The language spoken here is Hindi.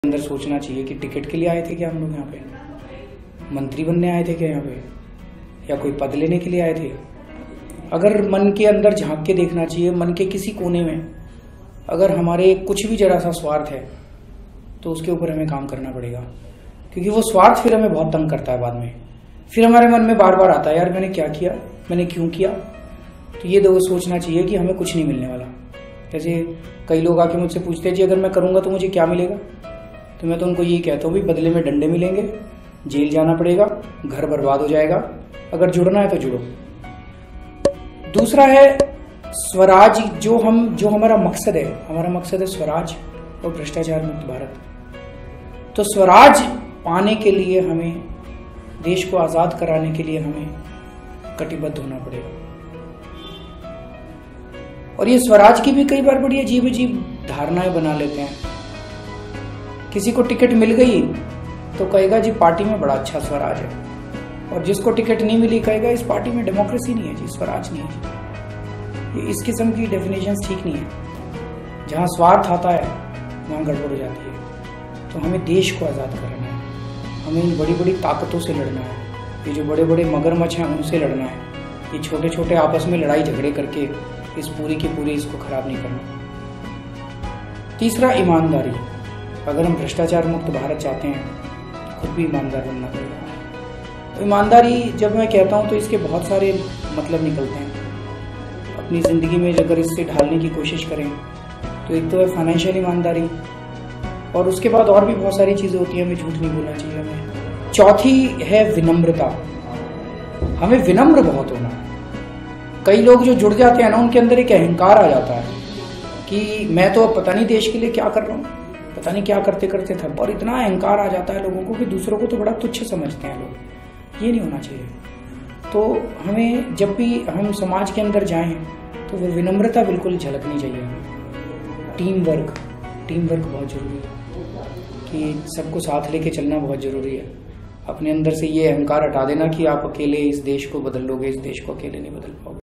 अंदर सोचना चाहिए कि टिकट के लिए आए थे क्या हम लोग यहाँ पे, मंत्री बनने आए थे क्या यहाँ पे, या कोई पद लेने के लिए आए थे। अगर मन के अंदर झांक के देखना चाहिए, मन के किसी कोने में अगर हमारे कुछ भी जरा सा स्वार्थ है तो उसके ऊपर हमें काम करना पड़ेगा, क्योंकि वो स्वार्थ फिर हमें बहुत तंग करता है। बाद में फिर हमारे मन में बार बार आता है, यार मैंने क्या किया, मैंने क्यों किया। तो ये दो सोचना चाहिए कि हमें कुछ नहीं मिलने वाला। जैसे कई लोग आके मुझसे पूछते हैं जी अगर मैं करूंगा तो मुझे क्या मिलेगा, तो मैं तो उनको यही कहता हूँ, भी बदले में डंडे मिलेंगे, जेल जाना पड़ेगा, घर बर्बाद हो जाएगा। अगर जुड़ना है तो जुड़ो। दूसरा है स्वराज, जो हमारा मकसद है, हमारा मकसद है स्वराज और भ्रष्टाचार मुक्त भारत। तो स्वराज पाने के लिए हमें, देश को आजाद कराने के लिए हमें कटिबद्ध होना पड़ेगा। और ये स्वराज की भी कई बार बड़ी अजीब अजीब धारणाएं बना लेते हैं। किसी को टिकट मिल गई तो कहेगा जी पार्टी में बड़ा अच्छा स्वराज है, और जिसको टिकट नहीं मिली कहेगा इस पार्टी में डेमोक्रेसी नहीं है जी, स्वराज नहीं है। ये इस किस्म की डेफिनेशंस ठीक नहीं है। जहां स्वार्थ आता है वहां गड़बड़ हो जाती है। तो हमें देश को आजाद करना है, हमें इन बड़ी बड़ी ताकतों से लड़ना है, ये जो बड़े बड़े मगरमच्छ हैं उनसे लड़ना है। ये छोटे छोटे आपस में लड़ाई झगड़े करके इस पूरी की पूरी इसको खराब नहीं करना। तीसरा, ईमानदारी। अगर हम भ्रष्टाचार मुक्त भारत चाहते हैं तो खुद भी ईमानदार बनना पड़ेगा। तो ईमानदारी जब मैं कहता हूं तो इसके बहुत सारे मतलब निकलते हैं। अपनी जिंदगी में अगर इससे ढालने की कोशिश करें तो एक तो है फाइनेंशियल ईमानदारी, और उसके बाद और भी बहुत सारी चीजें होती हैं, हमें झूठ नहीं बोलना चाहिए हमें। चौथी है विनम्रता। हमें विनम्र बहुत होना है। कई लोग जो जुड़ जाते हैं ना, उनके अंदर एक अहंकार आ जाता है कि मैं तो पता नहीं देश के लिए क्या कर रहा हूँ, पता नहीं क्या करते करते था, और इतना अहंकार आ जाता है लोगों को कि दूसरों को तो बड़ा तुच्छ समझते हैं लोग। ये नहीं होना चाहिए। तो हमें जब भी हम समाज के अंदर जाएं तो वो विनम्रता बिल्कुल झलकनी चाहिए। टीम वर्क बहुत जरूरी है, कि सबको साथ लेके चलना बहुत जरूरी है। अपने अंदर से ये अहंकार हटा देना कि आप अकेले इस देश को बदल लोगे, इस देश को अकेले नहीं बदल पाओगे।